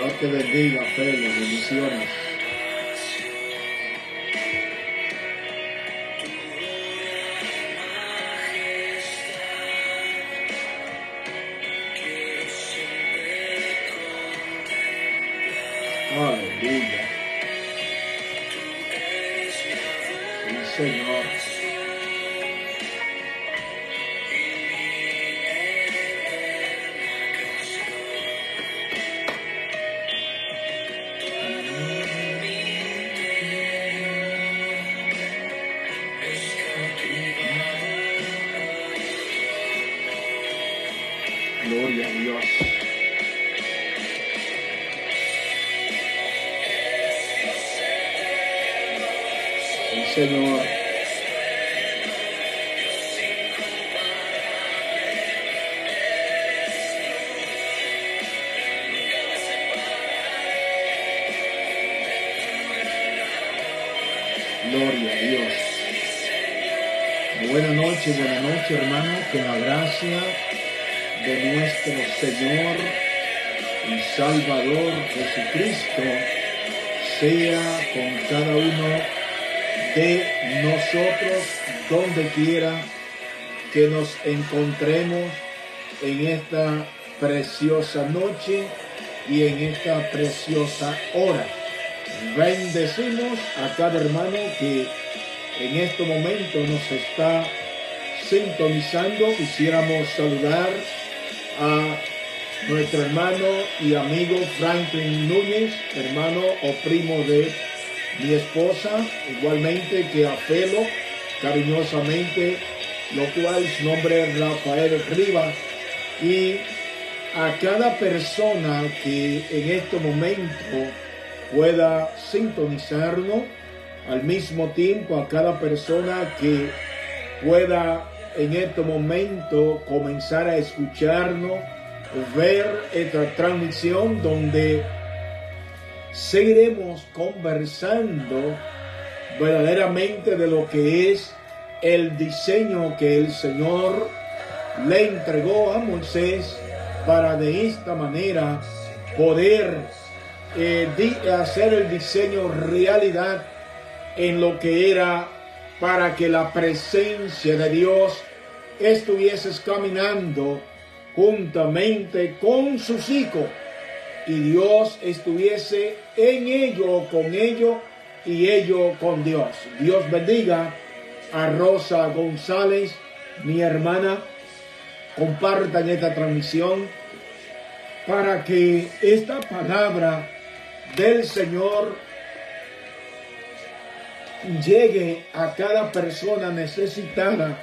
Dios te bendiga, Feli, bendiciones. Aleluya. Sí, Señor. Gloria a Dios. Sí, Señor. Gloria a Dios. Buenas noches, hermano. Que la gracia de nuestro Señor y Salvador Jesucristo sea con cada uno de nosotros, donde quiera que nos encontremos en esta preciosa noche y en esta preciosa hora. Bendecimos a cada hermano que en este momento nos está sintonizando. Quisiéramos saludar a nuestro hermano y amigo Franklin Núñez, hermano o primo de mi esposa, igualmente que a Felo, cariñosamente, lo cual su nombre es Rafael Rivas, y a cada persona que en este momento pueda sintonizarnos, al mismo tiempo a cada persona que pueda en este momento comenzar a escucharnos, ver esta transmisión donde seguiremos conversando verdaderamente de lo que es el diseño que el Señor le entregó a Moisés para de esta manera poder hacer el diseño realidad en lo que era para que la presencia de Dios estuviese caminando juntamente con sus hijos y Dios estuviese en ello, con ello y ello con Dios. Dios bendiga a Rosa González, mi hermana. Compartan esta transmisión para que esta palabra del Señor llegue a cada persona necesitada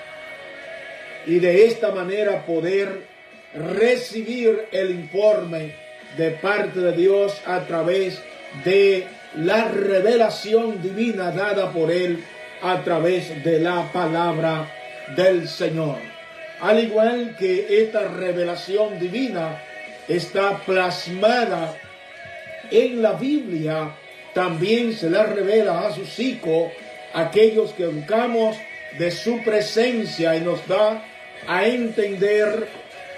y de esta manera poder recibir el informe de parte de Dios a través de la revelación divina dada por Él a través de la palabra del Señor. Al igual que esta revelación divina está plasmada en la Biblia, también se la revela a sus hijos, aquellos que buscamos de su presencia, y nos da a entender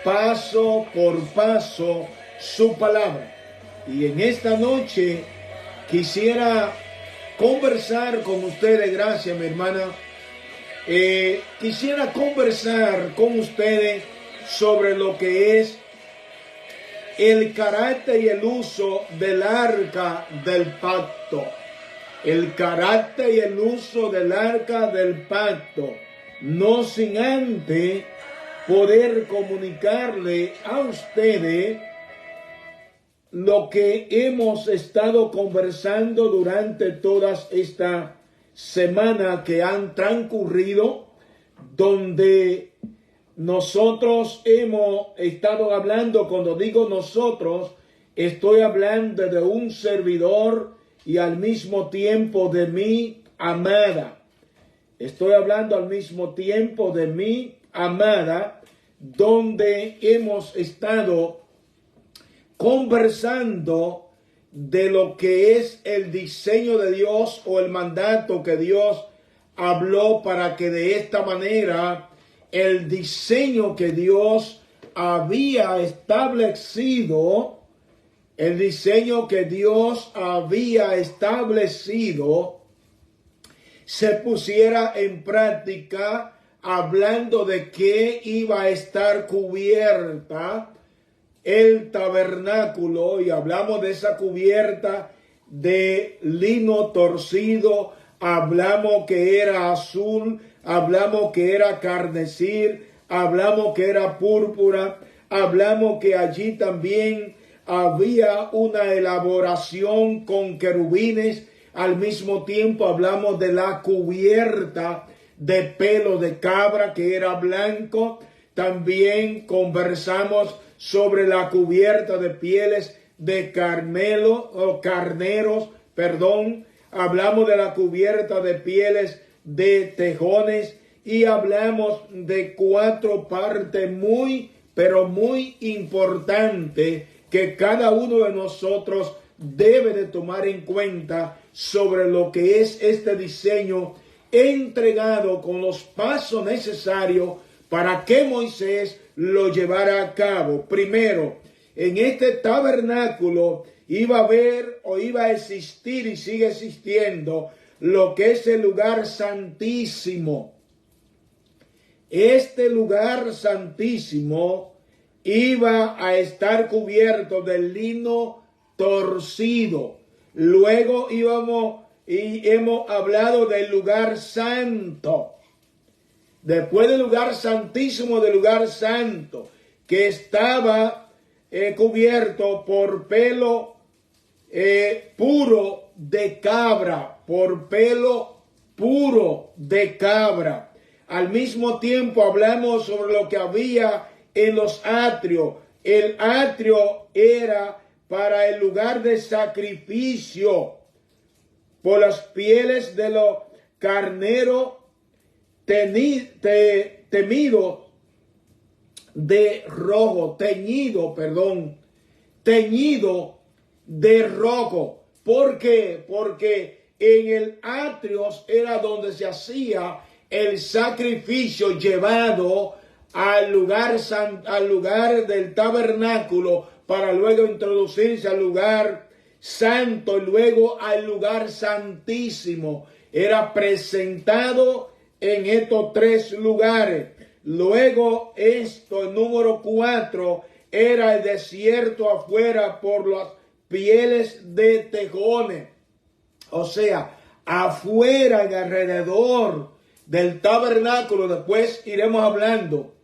paso por paso su palabra. Y en esta noche quisiera conversar con ustedes, gracias mi hermana, quisiera conversar con ustedes sobre lo que es el carácter y el uso del arca del pacto. El carácter y el uso del arca del pacto. No sin antes poder comunicarle a ustedes lo que hemos estado conversando durante todas estas semanas que han transcurrido, donde nosotros hemos estado hablando. Cuando digo nosotros, estoy hablando de un servidor y al mismo tiempo de mi amada. Estoy hablando al mismo tiempo de mi amada, donde hemos estado conversando de lo que es el diseño de Dios o el mandato que Dios habló para que de esta manera el diseño que Dios había establecido el diseño que Dios había establecido se pusiera en práctica, hablando de que iba a estar cubierta el tabernáculo, y hablamos de esa cubierta de lino torcido, hablamos que era azul, hablamos que era carmesí, hablamos que era púrpura, hablamos que allí también había una elaboración con querubines. Al mismo tiempo hablamos de la cubierta de pelo de cabra que era blanco. También conversamos sobre la cubierta de pieles de carneros. Hablamos de la cubierta de pieles de tejones y hablamos de 4 partes pero muy importantes que cada uno de nosotros debe de tomar en cuenta sobre lo que es este diseño entregado con los pasos necesarios para que Moisés lo llevara a cabo. Primero, en este tabernáculo iba a haber o iba a existir y sigue existiendo lo que es el lugar santísimo. Este lugar santísimo iba a estar cubierto de lino torcido. Luego hemos hablado del lugar santo. Después del lugar santísimo, del lugar santo, que estaba cubierto por pelo puro de cabra, Al mismo tiempo hablamos sobre lo que había en los atrios. El atrio era para el lugar de sacrificio, por las pieles de los carneros teñido de rojo. ¿Por qué? Porque en el atrio era donde se hacía el sacrificio llevado al lugar del tabernáculo para luego introducirse al lugar santo y luego al lugar santísimo. Era presentado en estos 3 lugares. Luego el número 4, era el desierto afuera por las pieles de tejones. O sea, afuera y alrededor del tabernáculo. Después iremos hablando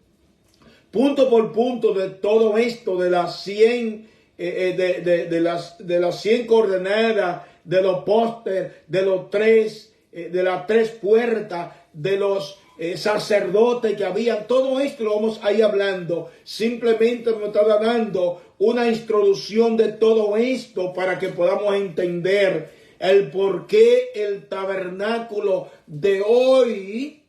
punto por punto de todo esto, de las 100 de las 100 coordenadas, de los postes, de las 3 puertas, de los sacerdotes que habían. Todo esto lo vamos a ir hablando. Simplemente me estaba dando una introducción de todo esto para que podamos entender el por qué el tabernáculo de hoy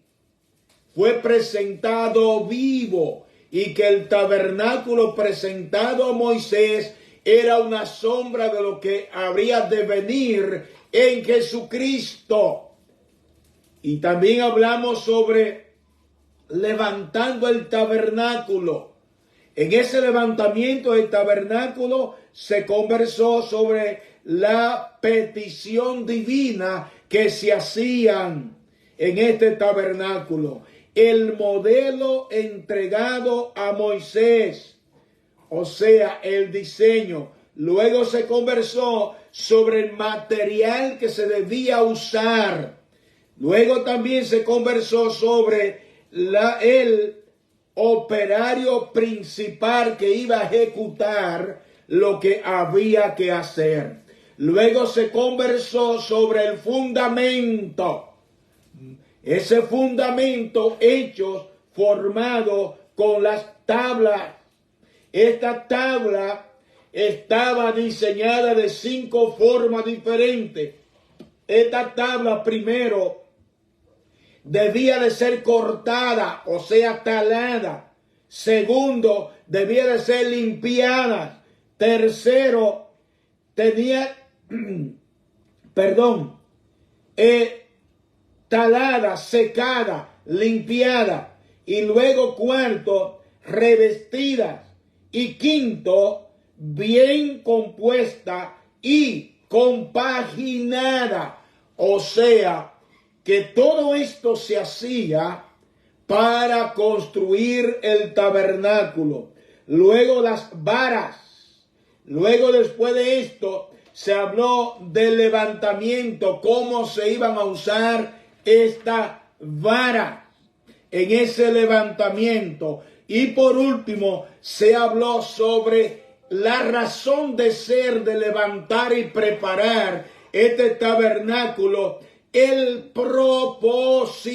fue presentado vivo, y que el tabernáculo presentado a Moisés era una sombra de lo que habría de venir en Jesucristo. Y también hablamos sobre levantando el tabernáculo. En ese levantamiento del tabernáculo se conversó sobre la petición divina que se hacían en este tabernáculo. El modelo entregado a Moisés, o sea, el diseño. Luego se conversó sobre el material que se debía usar. Luego también se conversó sobre el operario principal que iba a ejecutar lo que había que hacer. Luego se conversó sobre el fundamento. Ese fundamento hecho, formado con las tablas. Esta tabla estaba diseñada de 5 formas diferentes. Esta tabla primero debía de ser cortada, o sea, talada. Segundo, debía de ser limpiada. Tercero, talada, secada, limpiada. Y luego cuarto, revestidas. Y quinto, bien compuesta y compaginada. O sea, que todo esto se hacía para construir el tabernáculo. Luego las varas. Luego, después de esto, se habló del levantamiento, cómo se iban a usar esta vara en ese levantamiento. Y por último, se habló sobre la razón de ser de levantar y preparar este tabernáculo, el propósito.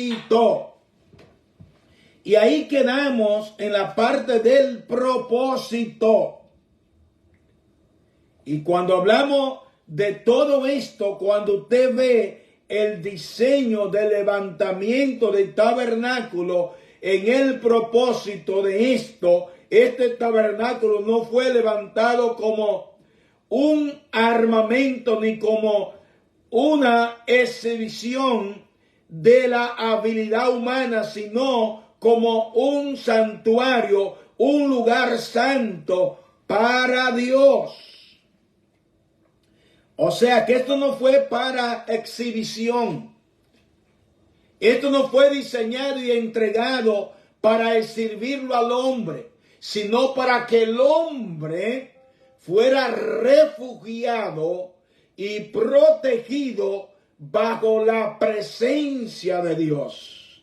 Y ahí quedamos en la parte del propósito. Y cuando hablamos de todo esto, cuando usted ve el diseño del levantamiento del tabernáculo en el propósito de esto, este tabernáculo no fue levantado como un armamento ni como una exhibición de la habilidad humana, sino como un santuario, un lugar santo para Dios. O sea que esto no fue para exhibición. Esto no fue diseñado y entregado para servirlo al hombre, sino para que el hombre fuera refugiado y protegido bajo la presencia de Dios.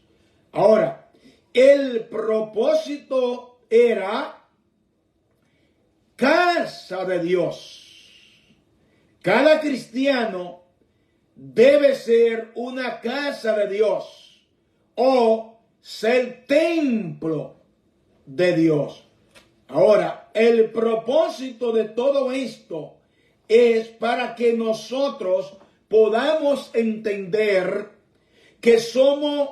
Ahora, el propósito era casa de Dios. Cada cristiano debe ser una casa de Dios o ser templo de Dios. Ahora, el propósito de todo esto es para que nosotros podamos entender que somos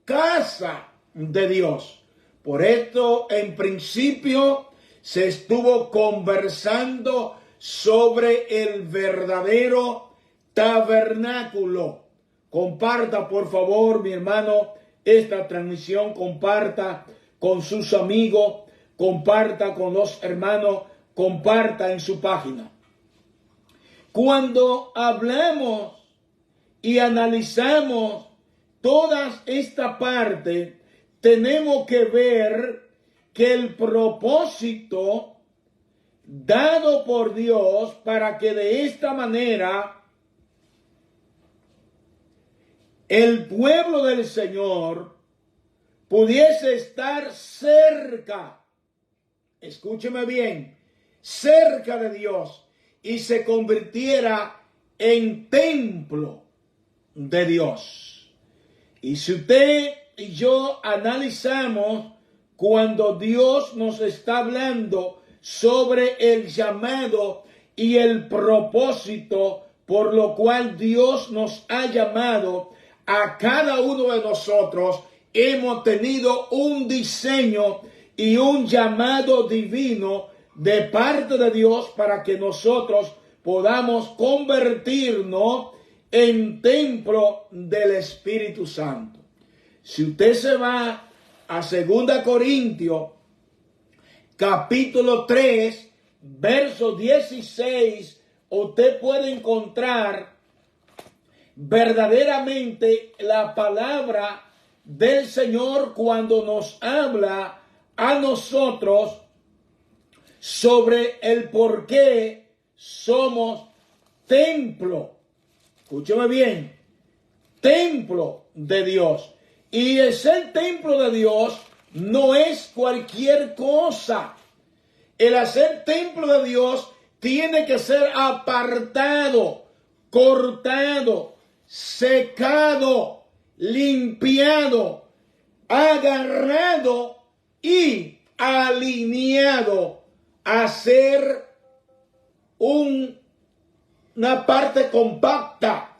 casa de Dios. Por esto, en principio, se estuvo conversando sobre el verdadero tabernáculo. Comparta, por favor, mi hermano, esta transmisión. Comparta con sus amigos, comparta con los hermanos, comparta en su página. Cuando hablamos y analizamos toda esta parte, tenemos que ver que el propósito dado por Dios para que de esta manera el pueblo del Señor pudiese estar cerca, escúcheme bien, cerca de Dios y se convirtiera en templo de Dios. Y si usted y yo analizamos cuando Dios nos está hablando sobre el llamado y el propósito por lo cual Dios nos ha llamado a cada uno de nosotros, hemos tenido un diseño y un llamado divino de parte de Dios para que nosotros podamos convertirnos en templo del Espíritu Santo. Si usted se va a 2 Corintios, capítulo 3, verso 16, usted puede encontrar verdaderamente la palabra del Señor cuando nos habla a nosotros sobre el por qué somos templo. Escúcheme bien, templo de Dios. Y el ser templo de Dios no es cualquier cosa. El hacer templo de Dios tiene que ser apartado, cortado, secado, limpiado, agarrado y alineado a ser una parte compacta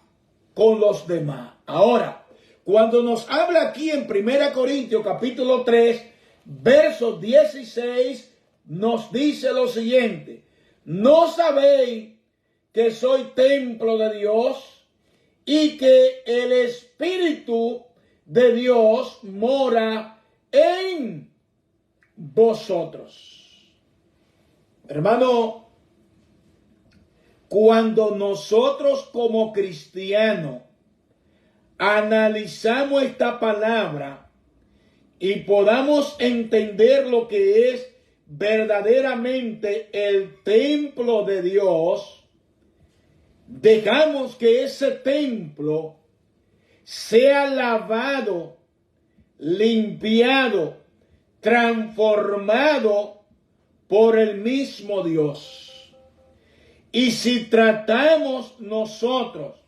con los demás. Ahora, cuando nos habla aquí en 1 Corintios capítulo 3, verso 16, nos dice lo siguiente: ¿no sabéis que soy templo de Dios y que el Espíritu de Dios mora en vosotros? Hermano, cuando nosotros como cristianos analizamos esta palabra y podamos entender lo que es verdaderamente el templo de Dios, dejamos que ese templo sea lavado, limpiado, transformado por el mismo Dios. Y si tratamos nosotros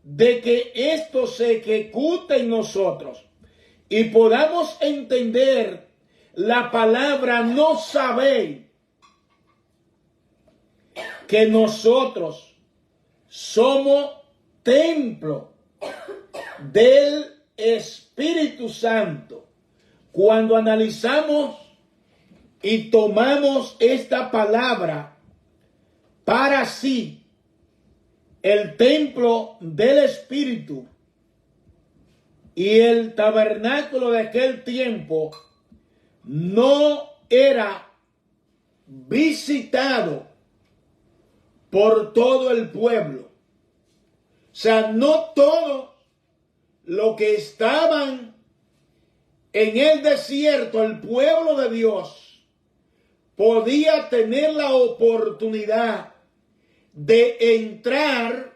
de que esto se ejecute en nosotros y podamos entender la palabra, no sabéis que nosotros somos templo del Espíritu Santo. Cuando analizamos y tomamos esta palabra para sí, el templo del Espíritu y el tabernáculo de aquel tiempo no era visitado por todo el pueblo. O sea, no todos los que estaban en el desierto, el pueblo de Dios, podía tener la oportunidad de entrar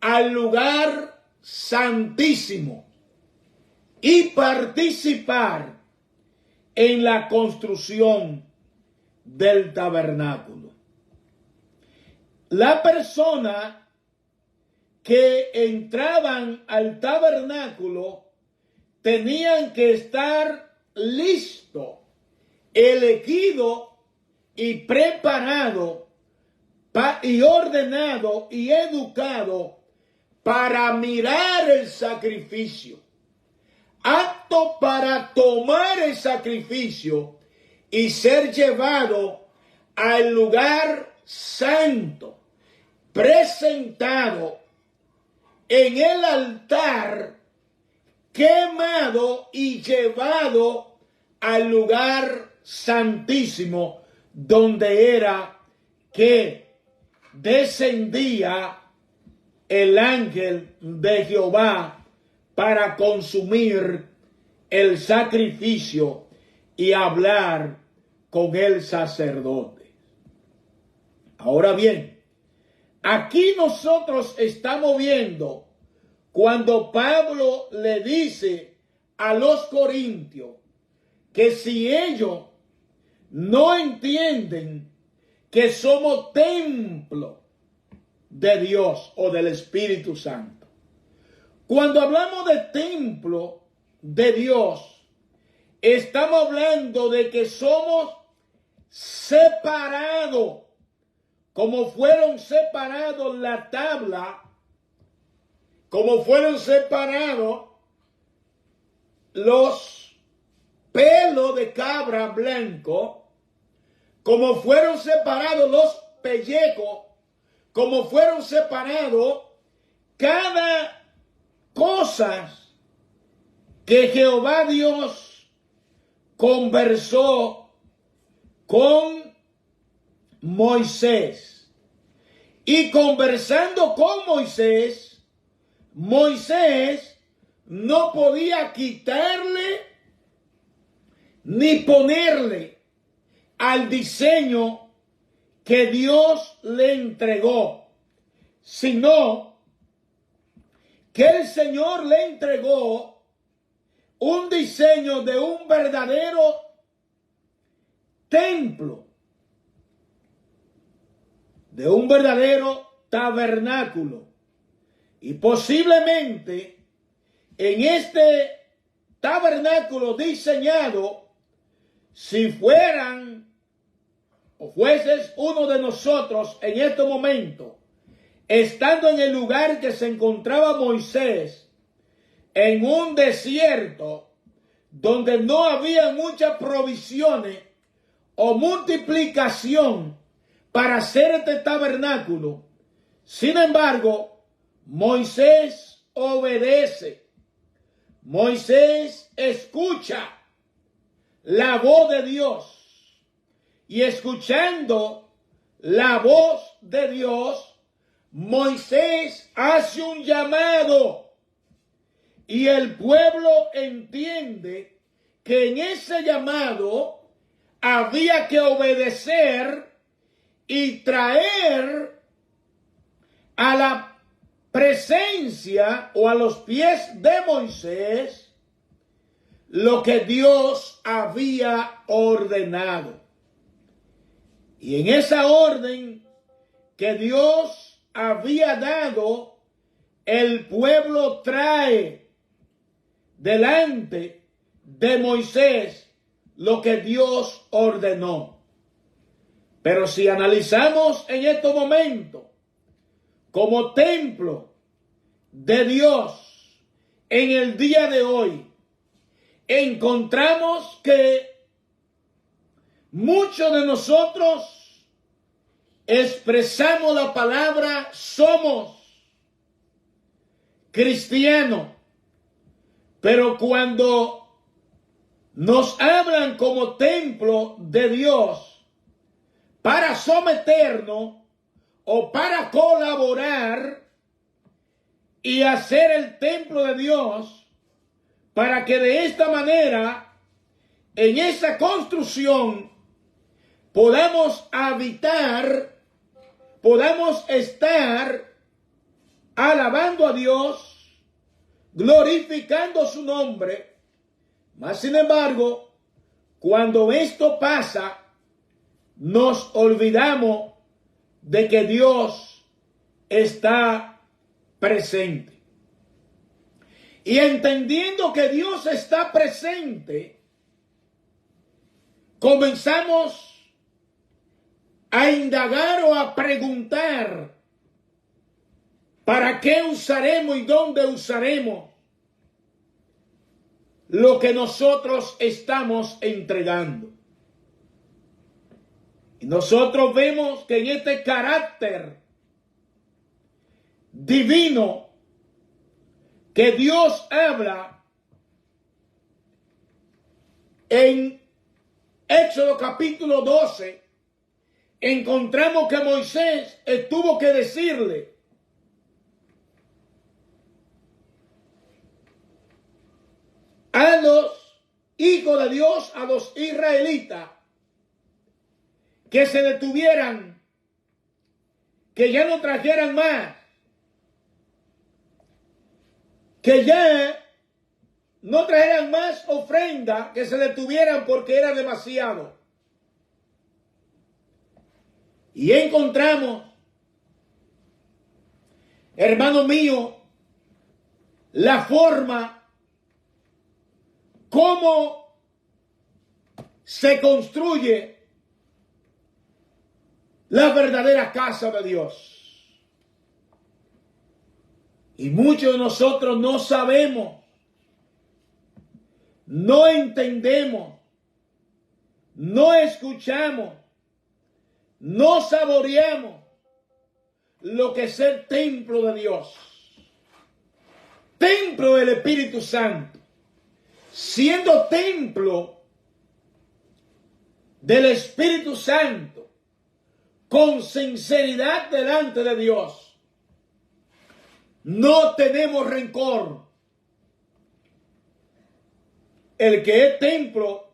al lugar santísimo y participar en la construcción del tabernáculo. La persona que entraban al tabernáculo tenían que estar listo, elegido y preparado y ordenado y educado para mirar el sacrificio, apto para tomar el sacrificio y ser llevado al lugar santo, presentado en el altar, quemado y llevado al lugar santísimo, donde era que descendía el ángel de Jehová para consumir el sacrificio y hablar con el sacerdote. Ahora bien, aquí nosotros estamos viendo cuando Pablo le dice a los corintios que si ellos no entienden que somos templo de Dios o del Espíritu Santo. Cuando hablamos de templo de Dios, estamos hablando de que somos separados, como fueron separados la tabla, como fueron separados los pelos de cabra blanco, como fueron separados los pellejos, como fueron separados cada cosa que Jehová Dios conversó con Moisés. Y conversando con Moisés, Moisés no podía quitarle ni ponerle al diseño que Dios le entregó, sino que el Señor le entregó un diseño de un verdadero templo, de un verdadero tabernáculo. Y posiblemente en este tabernáculo diseñado, si fueran o fueses uno de nosotros en este momento, estando en el lugar que se encontraba Moisés, en un desierto donde no había muchas provisiones o multiplicación para hacer este tabernáculo, sin embargo, Moisés obedece, Moisés escucha la voz de Dios. Y escuchando la voz de Dios, Moisés hace un llamado y el pueblo entiende que en ese llamado había que obedecer y traer a la presencia o a los pies de Moisés lo que Dios había ordenado. Y en esa orden que Dios había dado, el pueblo trae delante de Moisés lo que Dios ordenó. Pero si analizamos en estos momentos como templo de Dios en el día de hoy, encontramos que muchos de nosotros expresamos la palabra somos cristianos, pero cuando nos hablan como templo de Dios para someternos o para colaborar y hacer el templo de Dios para que de esta manera en esa construcción podamos habitar, podamos estar alabando a Dios, glorificando su nombre. Mas sin embargo, cuando esto pasa, nos olvidamos de que Dios está presente. Y entendiendo que Dios está presente, comenzamos a indagar o a preguntar para qué usaremos y dónde usaremos lo que nosotros estamos entregando. Y nosotros vemos que en este carácter divino que Dios habla en Éxodo capítulo 12, encontramos que Moisés tuvo que decirle a los hijos de Dios, a los israelitas, que se detuvieran, que ya no trajeran más, que ya no trajeran más ofrenda, que se detuvieran porque era demasiado. Y encontramos, hermano mío, la forma cómo se construye la verdadera casa de Dios. Y muchos de nosotros no sabemos, no entendemos, no escuchamos, no saboreamos lo que es el templo de Dios, templo del Espíritu Santo, siendo templo del Espíritu Santo, con sinceridad delante de Dios. No tenemos rencor. El que es templo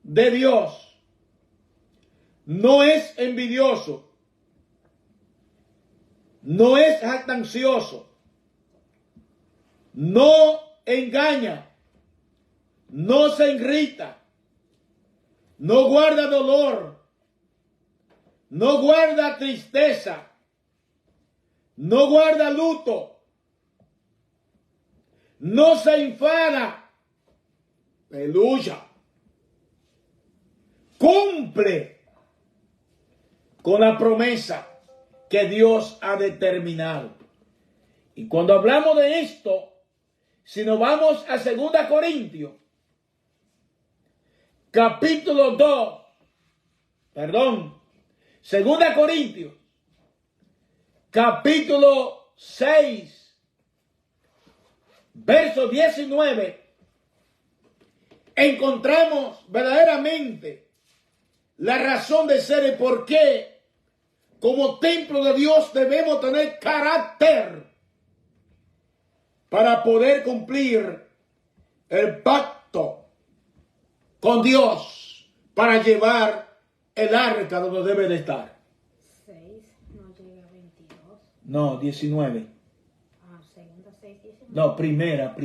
de Dios no es envidioso, no es jactancioso, no engaña, no se irrita, no guarda dolor, no guarda tristeza, no guarda luto, no se enfada, aleluya, cumple con la promesa que Dios ha determinado. Y cuando hablamos de esto, si nos vamos a 2 Corintios, capítulo 2, 2 Corintios, capítulo 6, verso 19, encontramos verdaderamente la razón de ser y por qué como templo de Dios debemos tener carácter para poder cumplir el pacto con Dios, para llevar el arca donde debe de estar. 6, no llega a 22. No, 19. Segunda 6, 19. No, primera.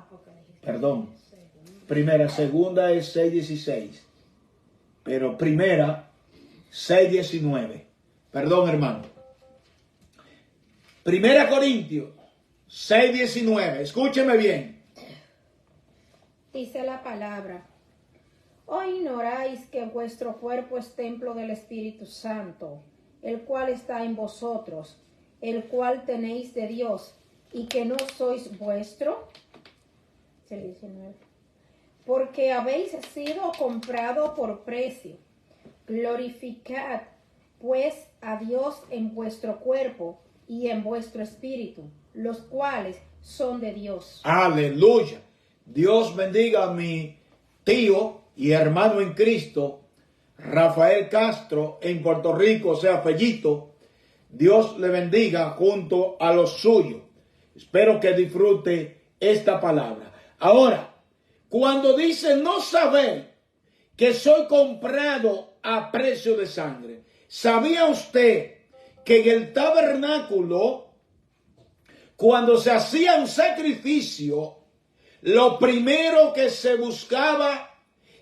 Porque dijiste Perdón. segunda. Primera, segunda es 6:16. Pero primera, 6:19. Perdón, hermano. Primera Corintios 6:19. Escúcheme bien. Dice la palabra: ¿O ignoráis que vuestro cuerpo es templo del Espíritu Santo, el cual está en vosotros, el cual tenéis de Dios, y que no sois vuestro? 19. Porque habéis sido comprado por precio. Glorificad pues a Dios en vuestro cuerpo y en vuestro espíritu, los cuales son de Dios. Aleluya. Dios bendiga a mi tío y hermano en Cristo, Rafael Castro, en Puerto Rico, o sea, Fellito. Dios le bendiga junto a los suyos. Espero que disfrute esta palabra. Ahora, cuando dice no sabéis que soy comprado a precio de sangre, ¿sabía usted que en el tabernáculo, cuando se hacía un sacrificio, lo primero que se buscaba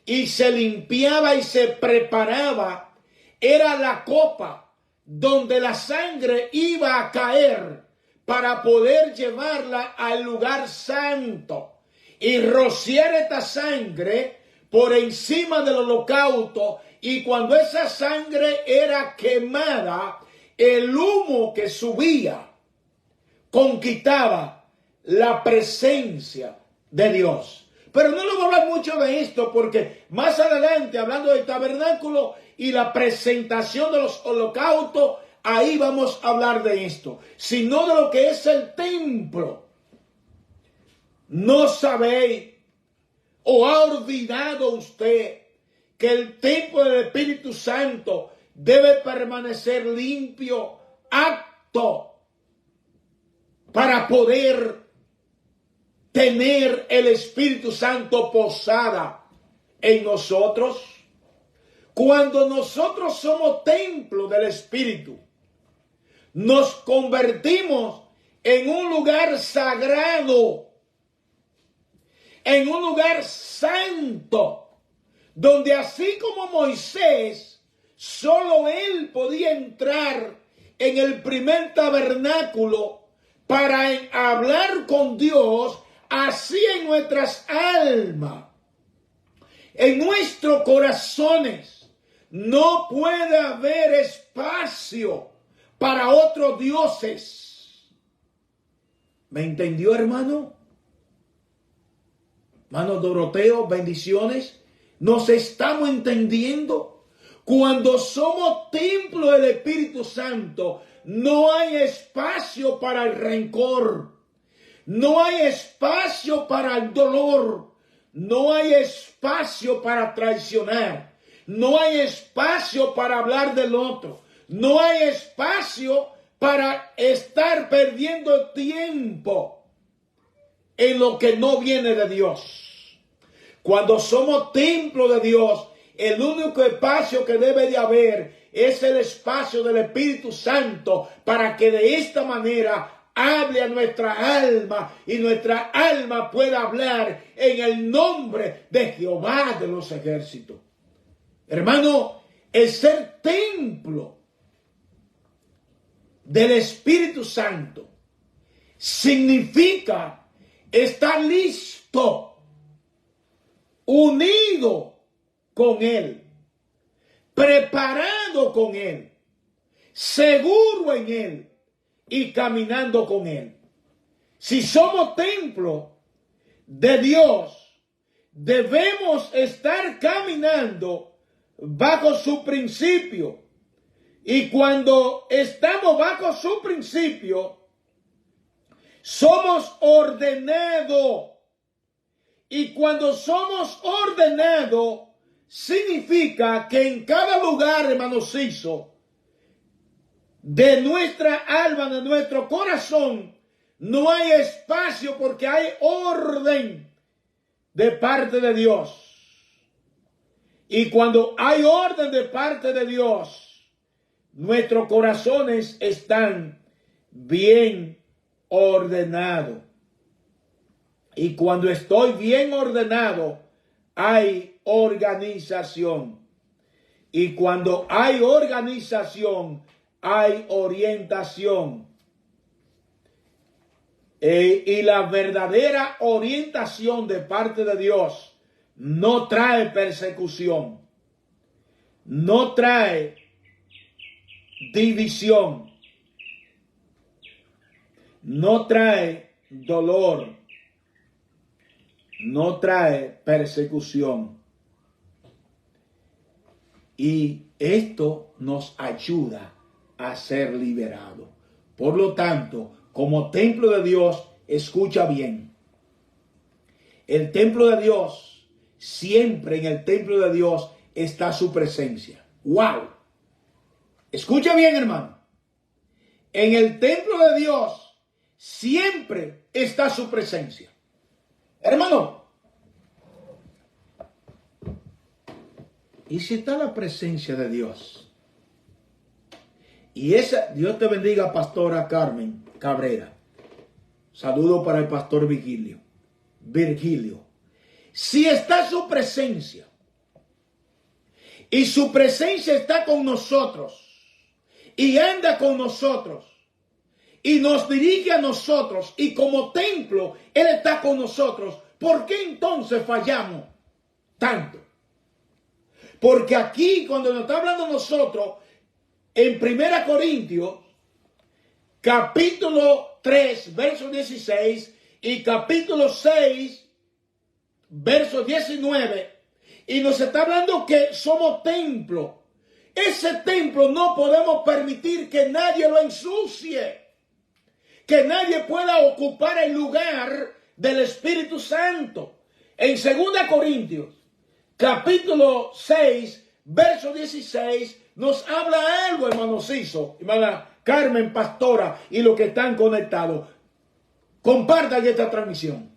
y se limpiaba y se preparaba era la copa donde la sangre iba a caer para poder llevarla al lugar santo y rociar esta sangre por encima del holocausto? Y cuando esa sangre era quemada, el humo que subía conquistaba la presencia de Dios. Pero no le voy a hablar mucho de esto, porque más adelante, hablando del tabernáculo y la presentación de los holocaustos, ahí vamos a hablar de esto, sino de lo que es el templo. ¿No sabéis o ha olvidado usted que el templo del Espíritu Santo debe permanecer limpio, apto para poder tener el Espíritu Santo posada en nosotros? Cuando nosotros somos templo del Espíritu, nos convertimos en un lugar sagrado, en un lugar santo, donde así como Moisés, solo él podía entrar en el primer tabernáculo para hablar con Dios, así en nuestras almas, en nuestros corazones, no puede haber espacio para otros dioses. ¿Me entendió, hermano? Hermano Doroteo, bendiciones. ¿Nos estamos entendiendo? Cuando somos templo del Espíritu Santo, no hay espacio para el rencor. No hay espacio para el dolor. No hay espacio para traicionar. No hay espacio para hablar del otro. No hay espacio para estar perdiendo tiempo en lo que no viene de Dios. Cuando somos templo de Dios, el único espacio que debe de haber es el espacio del Espíritu Santo, para que de esta manera hable a nuestra alma y nuestra alma pueda hablar en el nombre de Jehová de los ejércitos. Hermano, el ser templo del Espíritu Santo significa estar listo, unido con Él, preparado con Él, seguro en Él y caminando con Él. Si somos templo de Dios, debemos estar caminando bajo su principio. Y cuando estamos bajo su principio, somos ordenados. Y cuando somos ordenados, significa que en cada lugar, hermano Ciso, de nuestra alma, de nuestro corazón, no hay espacio porque hay orden de parte de Dios. Y cuando hay orden de parte de Dios, nuestros corazones están bien ordenados. Y cuando estoy bien ordenado, hay organización. Y cuando hay organización, hay orientación. Y la verdadera orientación de parte de Dios no trae persecución, no trae división, no trae dolor, no trae persecución. Y esto nos ayuda a ser liberados. Por lo tanto, como templo de Dios, escucha bien. El templo de Dios, siempre en el templo de Dios está su presencia. ¡Wow! Escucha bien, hermano. En el templo de Dios siempre está su presencia. Hermano, ¿y si está la presencia de Dios? Y esa, Dios te bendiga, pastora Carmen Cabrera. Saludo para el pastor Virgilio. Si está su presencia, y su presencia está con nosotros, y anda con nosotros, y nos dirige a nosotros, y como templo, Él está con nosotros, ¿por qué entonces fallamos tanto? Porque aquí, cuando nos está hablando nosotros, en 1 Corintios, capítulo 3, verso 16, y capítulo 6, verso 19, y nos está hablando que somos templo. Ese templo no podemos permitir que nadie lo ensucie, que nadie pueda ocupar el lugar del Espíritu Santo. En 2 Corintios, capítulo 6, verso 16, nos habla algo, hermano Ciso, hermana Carmen, pastora, y los que están conectados. Compartan esta transmisión.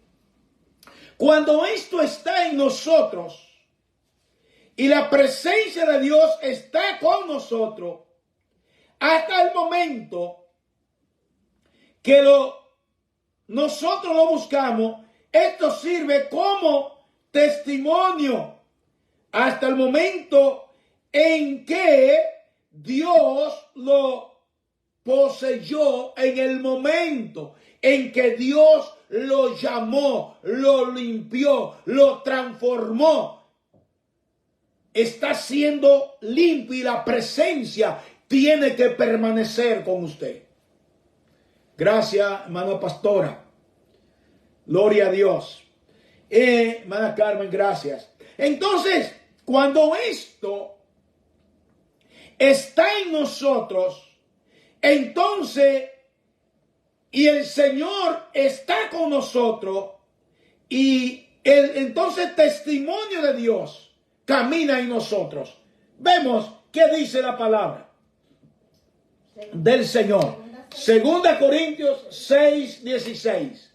Cuando esto está en nosotros y la presencia de Dios está con nosotros, hasta el momento que nosotros lo buscamos, esto sirve como testimonio hasta el momento en que Dios lo poseyó, en el momento en que Dios lo llamó, lo limpió, lo transformó. Está siendo limpio y la presencia tiene que permanecer con usted. Gracias, hermana pastora. Gloria a Dios. Hermana Carmen, gracias. Entonces, cuando esto está en nosotros, entonces, y el Señor está con nosotros, y entonces testimonio de Dios camina en nosotros. Vemos qué dice la palabra del Señor. 2 Corintios 6, 16.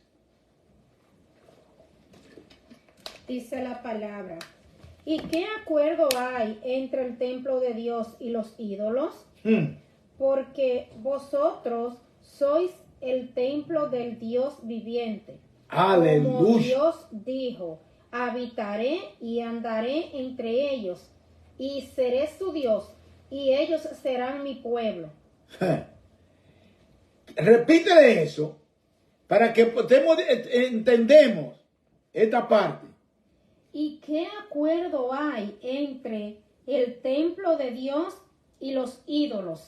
Dice la palabra. ¿Y qué acuerdo hay entre el templo de Dios y los ídolos? Porque vosotros sois el templo del Dios viviente. Aleluya. Como Dios dijo, habitaré y andaré entre ellos, y seré su Dios, y ellos serán mi pueblo. Repítele eso para que entendemos esta parte. ¿Y qué acuerdo hay entre el templo de Dios y los ídolos?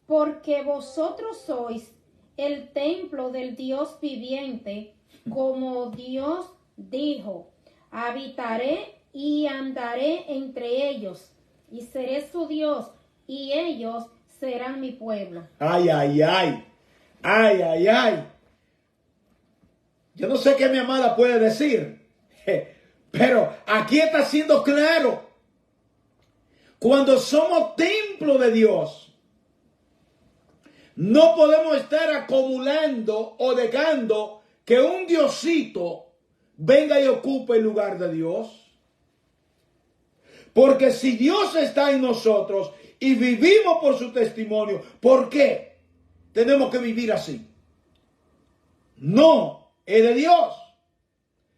Porque vosotros sois el templo del Dios viviente, como Dios dijo, habitaré y andaré entre ellos, y seré su Dios, y ellos serán mi pueblo. Ay, ay, ay. Ay, ay, ay. Yo no sé qué mi amada puede decir, pero aquí está siendo claro. Cuando somos templo de Dios, No podemos estar acumulando o dejando que un diosito venga y ocupe el lugar de Dios. Porque si Dios está en nosotros y vivimos por su testimonio, ¿por qué tenemos que vivir así? No, es de Dios.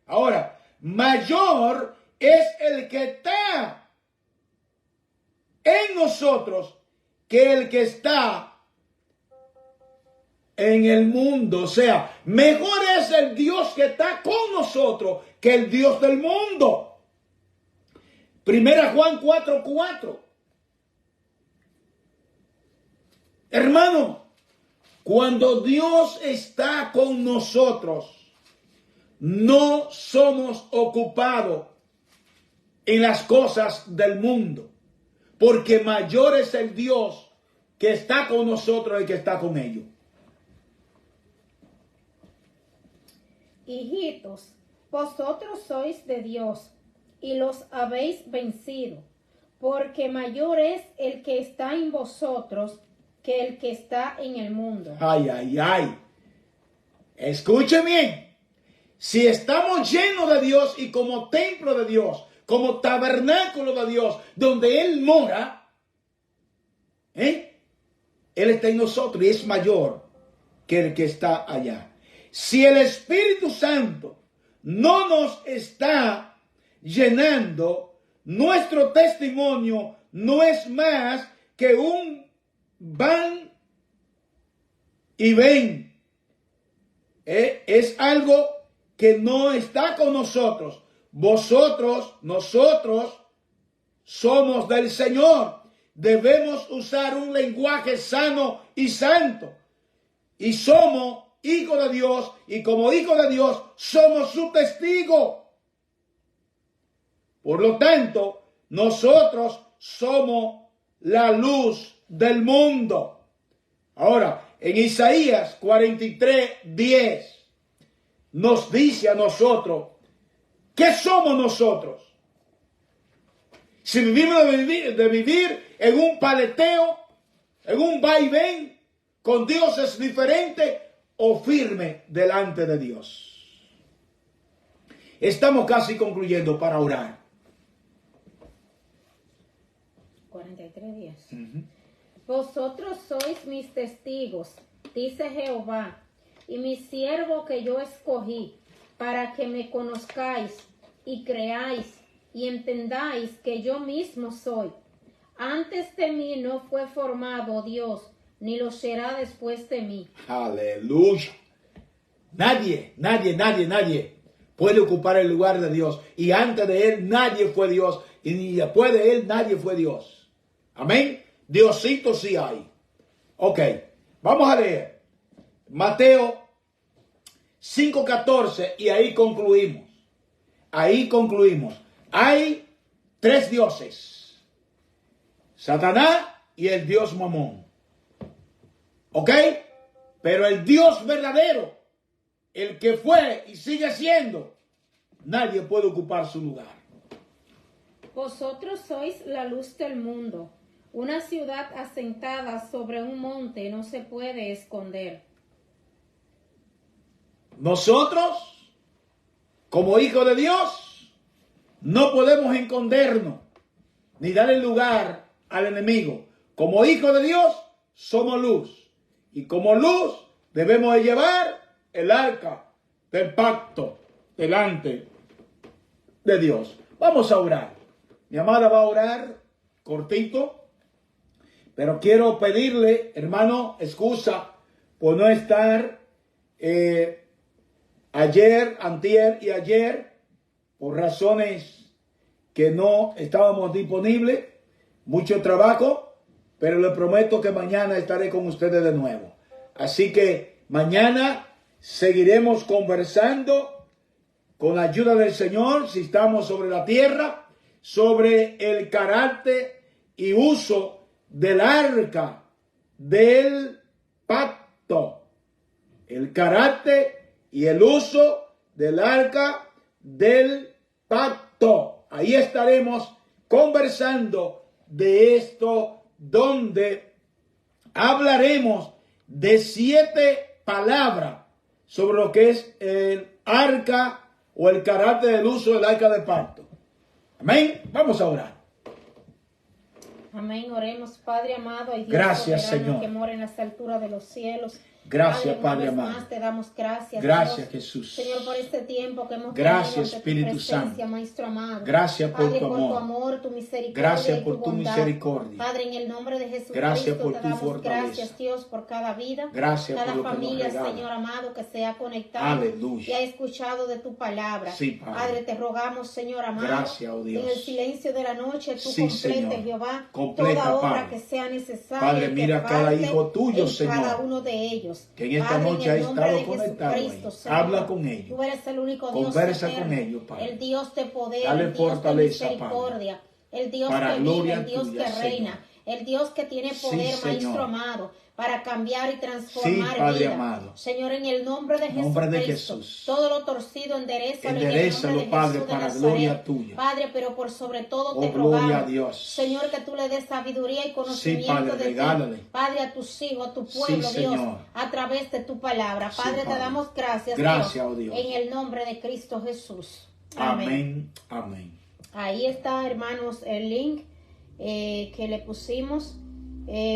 Ahora, mayor es el que está en nosotros que el que está en el mundo. O sea, mejor es el Dios que está con nosotros que el Dios del mundo. Primera Juan 4:4. Hermano, cuando Dios está con nosotros, no somos ocupados en las cosas del mundo, porque mayor es el Dios que está con nosotros y que está con ellos. Hijitos, vosotros sois de Dios y los habéis vencido, porque mayor es el que está en vosotros que el que está en el mundo. Ay, ay, ay. Escuchen bien. Si estamos llenos de Dios y como templo de Dios, como tabernáculo de Dios, donde Él mora, Él está en nosotros y es mayor que el que está allá. Si el Espíritu Santo no nos está llenando, nuestro testimonio no es más que un van y ven. Es algo que no está con nosotros. Nosotros somos del Señor. Debemos usar un lenguaje sano y santo. Y somos hijos de Dios, y como hijos de Dios somos su testigo. Por lo tanto, nosotros somos la luz del mundo. Ahora, en Isaías 43:10 nos dice a nosotros, ¿qué somos nosotros? Si vivimos de vivir en un paleteo, en un vaivén, con Dios es diferente, o firme delante de Dios. Estamos casi concluyendo para orar. 43:10. Vosotros sois mis testigos, dice Jehová, y mi siervo que yo escogí, para que me conozcáis y creáis y entendáis que yo mismo soy. Antes de mí no fue formado Dios, ni lo será después de mí. Aleluya. Nadie puede ocupar el lugar de Dios. Y antes de Él nadie fue Dios. Y ni después de Él nadie fue Dios. Amén. Diosito sí hay. Ok. Vamos a leer Mateo 5:14 y ahí concluimos. Hay tres dioses. Satanás y el Dios Mamón. ¿Ok? Pero el Dios verdadero, el que fue y sigue siendo, nadie puede ocupar su lugar. Vosotros sois la luz del mundo. Una ciudad asentada sobre un monte no se puede esconder. Nosotros, como hijos de Dios, no podemos escondernos ni darle lugar al enemigo. Como hijos de Dios, somos luz. Y como luz debemos de llevar el arca del pacto delante de Dios. Vamos a orar. Mi amada va a orar cortito, pero quiero pedirle, hermano, excusa por no estar ayer, antier y ayer, por razones que no estábamos disponibles, mucho trabajo. Pero le prometo que mañana estaré con ustedes de nuevo. Así que mañana seguiremos conversando con la ayuda del Señor, si estamos sobre la tierra, sobre el carácter y uso del arca del pacto. El carácter y el uso del arca del pacto. Ahí estaremos conversando de esto, donde hablaremos de 7 palabras sobre lo que es el arca o el carácter del uso del arca de pacto. Amén. Vamos a orar. Amén. Oremos, Padre amado, y Dios Gracias, soberano, Señor. que mora en las alturas de los cielos. Gracias, Padre amado. más te damos gracias. Gracias, Dios, Jesús. Señor, por este tiempo que hemos Gracias, tenido ante Espíritu tu presencia, Santo. Maestro amado. Gracias por Padre, tu por amor. tu amor, tu misericordia. Gracias y por tu bondad. misericordia. Padre, en el nombre de Jesucristo Gracias por te tu damos fortaleza. gracias, Dios, por cada vida, Gracias cada por lo que nos familia, regalas. Señor amado, que se ha conectado Aleluya. y ha escuchado de tu palabra. Sí, Padre. Te rogamos, Señor amado, Gracias, oh Dios. en el silencio de la noche, tú Sí, complete, Señor. Jehová, Completa, toda obra Padre. que sea necesaria. Padre, y que mira cada falte hijo tuyo, en Señor, cada uno de ellos. que en esta Padre, noche ha el nombre estado de conectado ahí. Jesucristo, Señor, Habla con ellos. Tú eres el único Dios Conversa eterno, con ellos, Padre. el Dios de poder, Dale el Dios de fortaleza, misericordia, el Dios Para que vive, gloria el Dios tuya, que reina, Señor. el Dios que tiene poder, Sí, Maestro Señor. amado, para cambiar y transformar Sí, Padre vida. amado. Señor, en el nombre de Nombre de Jesucristo, Jesús. todo lo torcido enderezalo Enderezalo, en el nombre de Padre, Jesús de para Nazaret. gloria tuya. Padre, pero por sobre todo Oh, te gloria rogamos, a Dios. Señor, que tú le des sabiduría y conocimiento Padre, de regálale. ti, Padre, a tus hijos, a tu pueblo, Sí, Dios, Señor. a través de tu palabra. Sí, Padre, te Padre. damos gracias, Gracias, oh Dios. en el nombre de Cristo Jesús. Amén. Amén. Ahí está, hermanos, el link que le pusimos.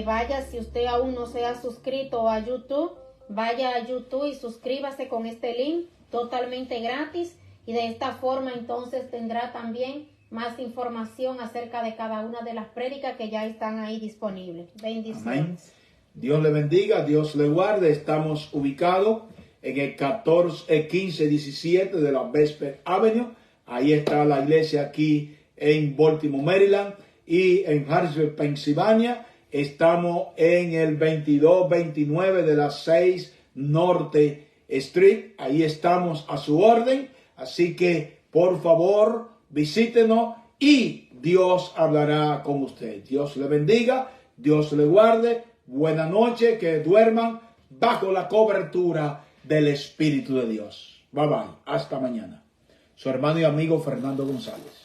Vaya, si usted aún no se ha suscrito a YouTube, vaya a YouTube y suscríbase con este link totalmente gratis. Y de esta forma entonces tendrá también más información acerca de cada una de las prédicas que ya están ahí disponibles. Bendiciones. Amén. Dios le bendiga, Dios le guarde. Estamos ubicados en el 1517 de la Vesper Avenue. Ahí está la iglesia aquí en Baltimore, Maryland, y en Harrisburg, Pensilvania. Estamos en el 2229 de la 6 Norte Street. Ahí estamos a su orden. Así que, por favor, visítenos y Dios hablará con usted. Dios le bendiga, Dios le guarde. Buena noche, que duerman bajo la cobertura del Espíritu de Dios. Bye bye. Hasta mañana. Su hermano y amigo Fernando González.